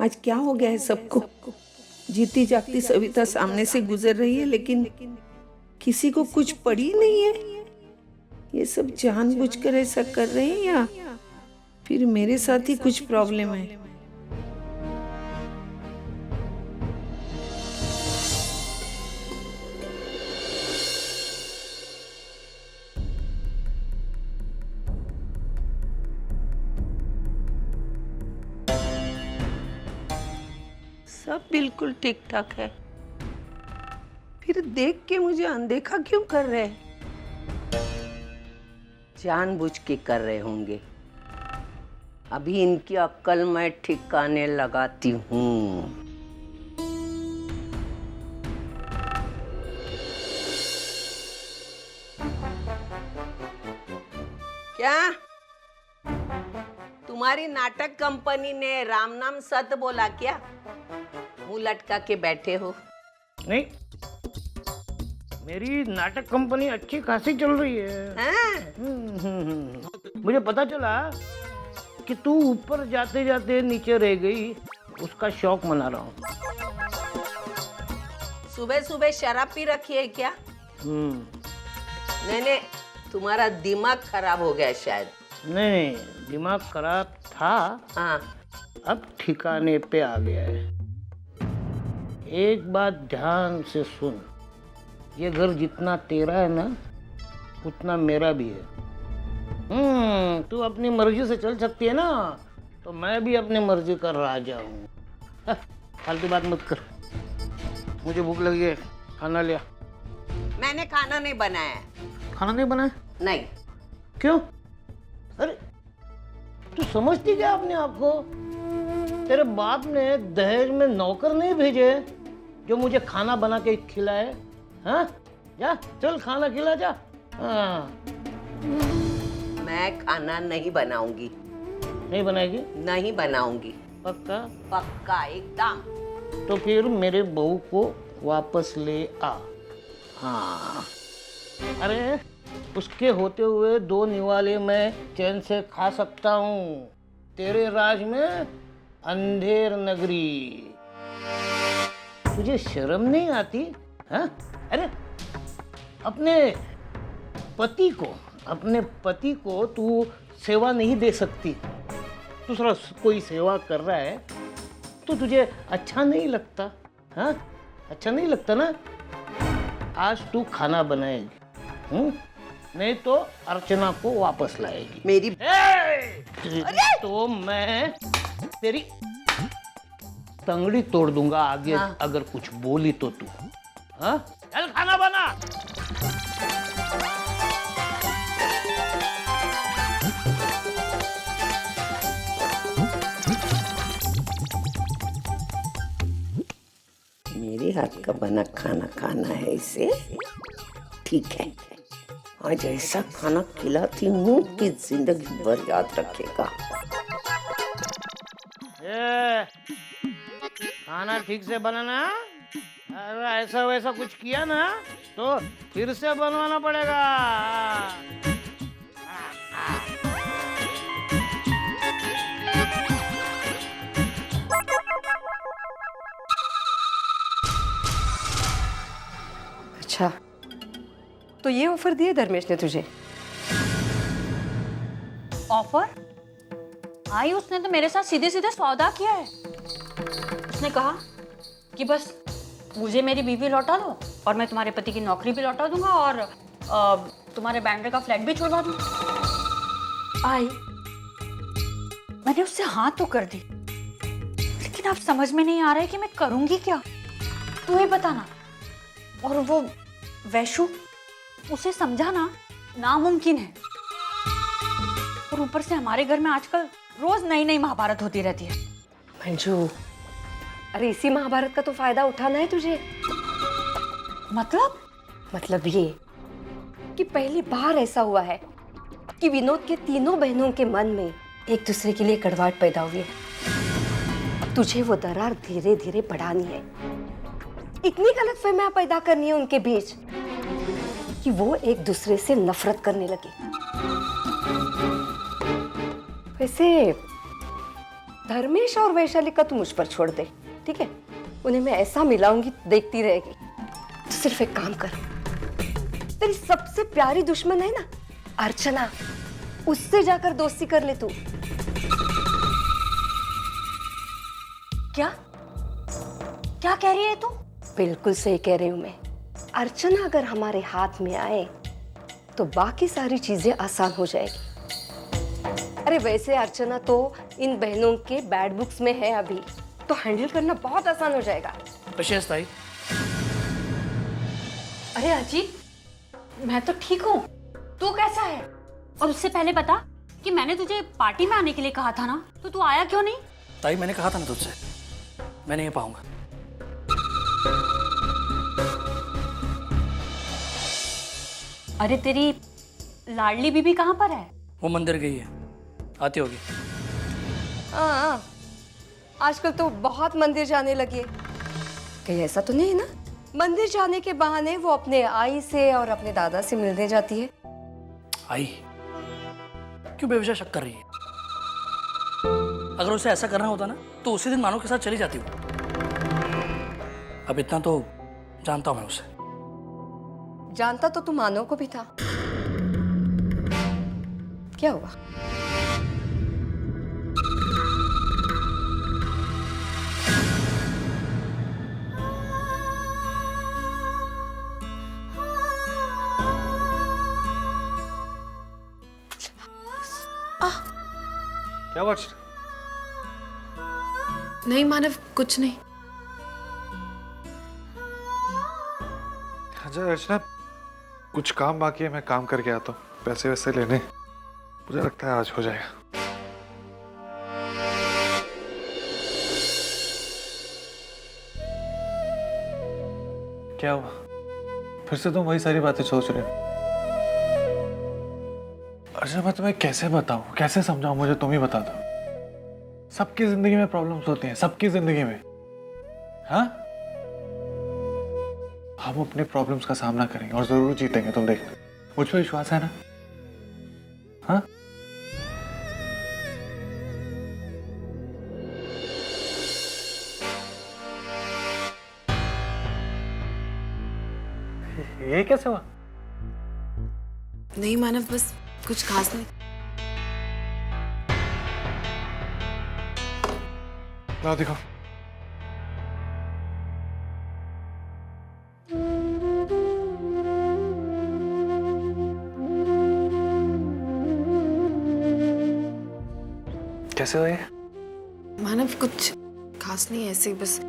आज क्या हो गया है सबको? जीती जागती सविता सामने से गुजर रही है, लेकिन किसी को कुछ पड़ी नहीं है। ये सब जानबूझकर ऐसा कर रहे हैं या फिर मेरे साथ ही कुछ प्रॉब्लम है? सब बिल्कुल ठीक ठाक है, फिर देख के मुझे अनदेखा क्यों कर रहे हैं? जानबूझ के कर रहे होंगे। अभी इनकी अक्ल मैं ठिकाने लगाती हूँ। क्या तुम्हारी नाटक कंपनी ने राम नाम सत बोला क्या? मुंह लटका के बैठे हो। नहीं, मेरी नाटक कंपनी अच्छी खासी चल रही है। मुझे पता चला कि तू ऊपर जाते जाते नीचे रह गई, उसका शौक मना रहा हूँ। सुबह सुबह शराब पी रखी है क्या? नहीं, तुम्हारा दिमाग खराब हो गया शायद। नहीं, दिमाग खराब था। हाँ, अब ठिकाने पे आ गया है। एक बात ध्यान से सुन, ये घर जितना तेरा है ना, उतना मेरा भी है। तू अपनी मर्जी से चल सकती है ना, तो मैं भी अपनी मर्जी का राजा हूँ। फालतू बात मत कर। मुझे भूख लगी है, खाना लिया। मैंने खाना नहीं बनाया। खाना नहीं बनाया? नहीं। क्यों? अरे तू समझती क्या अपने आप को? तेरे बाप ने दहेज में नौकर नहीं भेजे जो मुझे खाना बना के खिलाए। हाँ, जा चल खाना खिला जा। हाँ। मैं खाना नहीं बनाऊंगी। नहीं बनाएगी? नहीं बनाऊंगी। पक्का? पक्का एकदम। तो फिर मेरे बहू को वापस ले आ। हाँ, अरे उसके होते हुए 2 निवाले मैं चैन से खा सकता हूँ। तेरे राज में अंधेर नगरी। तुझे शर्म नहीं आती? हाँ? अरे अपने पति को तू सेवा नहीं दे सकती। दूसरा कोई सेवा कर रहा है तो तुझे अच्छा नहीं लगता? हाँ, अच्छा नहीं लगता ना? आज तू खाना बनाएगी, नहीं तो अर्चना को वापस लाएगी। मेरी तो मैं तेरी तंगड़ी तोड़ दूंगा आगे। हाँ। अगर कुछ बोली तो तू। हाँ? चल खाना बना। मेरे हाथ का बना खाना खाना है इसे। ठीक है, आज ऐसा खाना खिलाती हूँ कि जिंदगी भर याद रखेगा। खाना ठीक से बनाना। अगर ऐसा वैसा कुछ किया ना तो फिर से बनवाना पड़ेगा। अच्छा, तो ये ऑफर दिए धर्मेश ने तुझे? ऑफर? आई उसने तो मेरे साथ सीधे सीधे सौदा किया है। उसने कहा कि बस मुझे मेरी बीवी लौटा दो और मैं तुम्हारे पति की नौकरी भी लौटा दूंगा और तुम्हारे बैंड्रे का फ्लैट भी छुड़वा दूंगा। आई, मैंने उससे हाँ तो कर दी, लेकिन अब समझ में नहीं आ रहा है कि मैं करूंगी क्या। तू ही बताना। और वो वैशु, उसे समझाना नामुमकिन है। और ऊपर से हमारे घर में आजकल रोज नई नई महाभारत होती रहती है। मंजू, अरे इसी महाभारत का तो फायदा उठाना है तुझे। मतलब ये कि पहली बार ऐसा हुआ है कि विनोद के तीनों बहनों के मन में एक दूसरे के लिए कड़वाहट पैदा हुई है। तुझे वो दरार धीरे धीरे बढ़ानी है। इतनी गलतफहमियां पैदा करनी है उनके बीच कि वो एक दूसरे से नफरत करने लगे। वैसे धर्मेश और वैशाली का तू मुझ पर छोड़ दे, ठीक है? उन्हें मैं ऐसा मिलाऊंगी, देखती रहेगी। तो सिर्फ एक काम कर, तेरी सबसे प्यारी दुश्मन है ना अर्चना, उससे जाकर दोस्ती कर ले तू। क्या क्या कह रही है तू? बिल्कुल सही कह रही हूं मैं। अर्चना अगर हमारे हाथ में आए तो बाकी सारी चीजें आसान हो जाएगी। अरे वैसे अर्चना तो इन बहनों के बैड बुक्स में है अभी, तो हैंडल करना बहुत आसान हो जाएगा। विशेष ताई, अरे अजीत, मैं तो ठीक हूँ, तू कैसा है? और उससे पहले बता कि मैंने तुझे पार्टी में आने के लिए कहा था ना, तो तू आया क्यों नहीं? ताई मैंने कहा था ना तुझसे, मैं नहीं पाऊंगा। अरे तेरी लाडली बीबी कहाँ पर है? वो मंदिर गई है, आती होगी। हाँ, आजकल तो बहुत मंदिर जाने लगी है। कहीं ऐसा तो नहीं है ना, मंदिर जाने के बहाने वो अपने आई से और अपने दादा से मिलने जाती है? आई क्यों बेवजह शक कर रही है? अगर उसे ऐसा करना होता ना तो उसी दिन मानो के साथ चली जाती वो। अब इतना तो जानता हूं मैं उसे। जानता तो तू मानो को भी था। क्या हुआ? क्या बात? नहीं मानव, कुछ नहीं। अच्छा अर्चना, कुछ काम बाकी है, मैं काम करके आता हूँ। पैसे वैसे लेने, मुझे लगता है आज हो जाएगा। क्या हुआ? फिर से तुम वही सारी बातें सोच रहे हो? अर्चना मैं तुम्हें कैसे बताऊं, कैसे समझाऊं? मुझे तुम ही बता दो। सबकी जिंदगी में प्रॉब्लम्स होती हैं, सबकी जिंदगी में। हाँ, हम अपने प्रॉब्लम्स का सामना करेंगे और जरूर जीतेंगे, तुम देखना। मुझ पर विश्वास है ना? हाँ, ये कैसे हुआ? नहीं मानव, बस कुछ खास नहीं। लाओ दिखाओ। कैसे हुआ ये? मानव कुछ खास नहीं, ऐसे ही बस।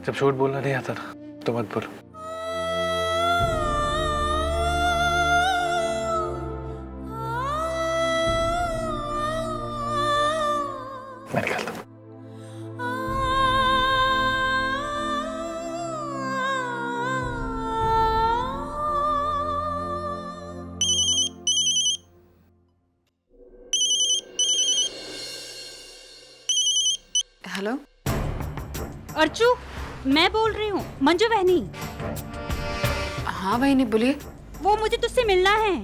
जब झूठ बोलना नहीं आता ना तो मत बोलो। मैं निकालता हूँ। हेलो, अर्चू, मैं बोल रही हूँ, मंजू बहनी। हाँ बहनी बोलिए। वो मुझे तुझसे मिलना है।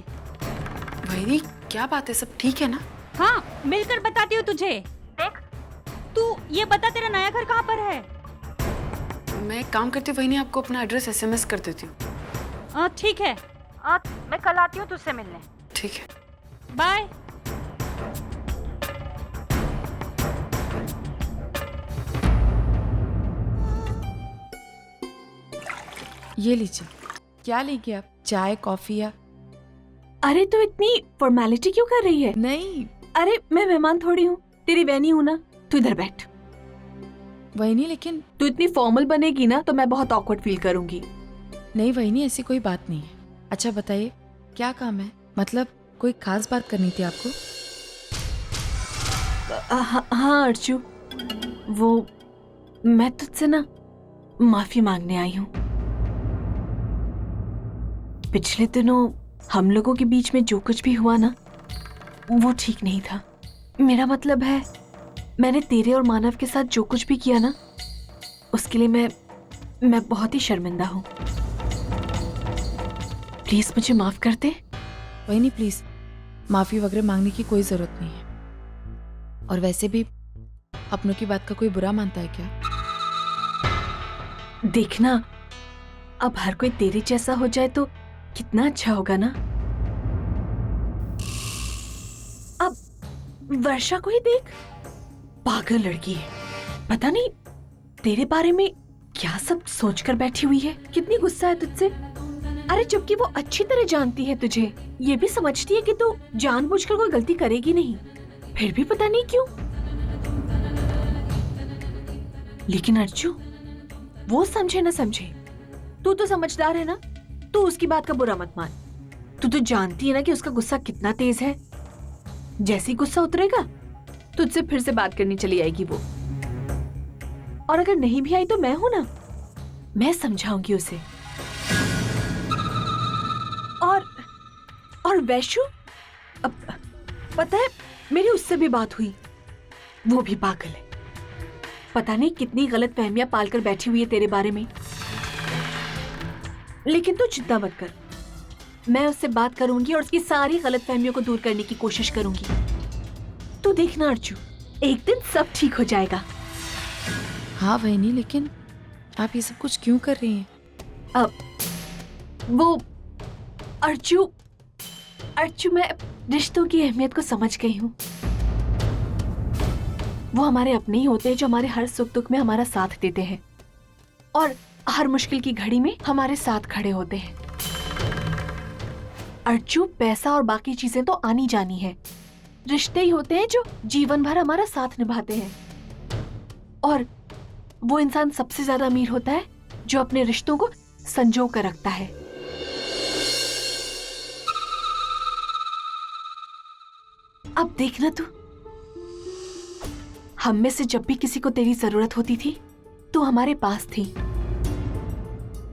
बहनी क्या बात है, सब ठीक है ना? हाँ, मिलकर बताती हूँ तुझे। देख, तू ये बता तेरा नया घर कहाँ पर है? मैं एक काम करती हूँ बहनी, आपको अपना एड्रेस SMS कर देती हूँ। ठीक है, मैं कल आती हूँ तुझसे मिलने। ठीक है, बाय। ये लीजिए। क्या लेंगे आप, चाय कॉफी या? अरे तो इतनी फॉर्मेलिटी क्यों कर रही है? नहीं अरे मैं मेहमान थोड़ी हूँ, तेरी बहनी हूँ ना। तू इधर बैठ। वही नहीं, लेकिन तू इतनी फॉर्मल बनेगी ना तो मैं बहुत ऑकवर्ड फील करूंगी। नहीं वही नहीं, ऐसी कोई बात नहीं है। अच्छा बताइए क्या काम है, मतलब कोई खास बात करनी थी आपको? हाँ अर्चू, वो मैं तुझसे ना माफी मांगने आई हूँ। पिछले दिनों हम लोगों के बीच में जो कुछ भी हुआ ना, वो ठीक नहीं था। मेरा मतलब है, मैंने तेरे और मानव के साथ जो कुछ भी किया ना, उसके लिए मैं बहुत ही शर्मिंदा हूँ। प्लीज मुझे माफ कर दे। वही नहीं, प्लीज माफी वगैरह मांगने की कोई जरूरत नहीं है। और वैसे भी अपनों की बात का कोई बुरा मानता है क्या? देखना, अब हर कोई तेरे जैसा हो जाए तो कितना अच्छा होगा ना। अब वर्षा को ही देख, पागल लड़की है, पता नहीं तेरे बारे में क्या सब सोचकर बैठी हुई है। कितनी गुस्सा है तुझसे। अरे जबकि वो अच्छी तरह जानती है तुझे, ये भी समझती है कि तू जानबूझकर कोई गलती करेगी नहीं, फिर भी पता नहीं क्यों। लेकिन अर्जू, वो समझे ना समझे, तू तो समझदार है ना, तू उसकी बात का बुरा मत मान। तू तो जानती है ना कि उसका गुस्सा कितना तेज है। जैसे ही गुस्सा उतरेगा तुझसे फिर से बात करनी चली आएगी वो। और अगर नहीं भी आई तो मैं हूं ना, मैं समझाऊंगी उसे। और वैशु, अब पता है मेरी उससे भी बात हुई, वो भी पागल है। पता नहीं कितनी गलत फहमियां पालकर बैठी हुई है तेरे बारे में। लेकिन तू चिंता मत कर, मैं उससे बात करूंगी और उसकी सारी गलत फहमियों को दूर करने की कोशिश करूंगी। तू देखना अर्जू, एक दिन सब ठीक हो जाएगा। हाँ बहनी, लेकिन आप ये सब कुछ क्यों कर रही हैं? अब वो अर्जू, मैं रिश्तों की अहमियत को समझ गई हूँ। वो हमारे अपने ही होते हैं जो हमारे हर सुख दुख में हमारा साथ देते हैं और हर मुश्किल की घड़ी में हमारे साथ खड़े होते हैं। अर्जू, पैसा और बाकी चीजें तो आनी जानी है, रिश्ते ही होते हैं जो जीवन भर हमारा साथ निभाते हैं। और वो इंसान सबसे ज्यादा अमीर होता है जो अपने रिश्तों को संजो कर रखता है। अब देखना तू, हम में से जब भी किसी को तेरी जरूरत होती थी तो हमारे पास थी,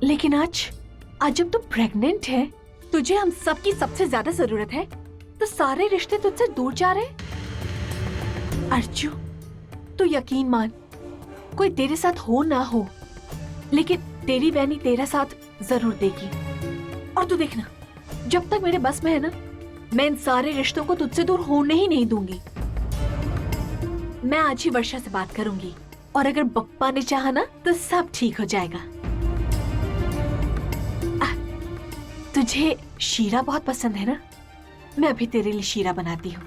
लेकिन आज जब तू प्रेग्नेंट है, तुझे हम सबकी सबसे ज्यादा जरूरत है, तो सारे रिश्ते तुझसे दूर जा रहे। अर्जू, तू यकीन मान, कोई तेरे साथ हो ना हो, लेकिन तेरी बहनी तेरा साथ जरूर देगी। और तू देखना, जब तक मेरे बस में है ना, मैं इन सारे रिश्तों को तुझसे दूर होने ही नहीं दूंगी। मैं आज ही वर्षा से बात करूंगी और अगर बप्पा ने चाहा ना तो सब ठीक हो जाएगा। तुझे शीरा बहुत पसंद है ना? मैं अभी तेरे लिए शीरा बनाती हूँ।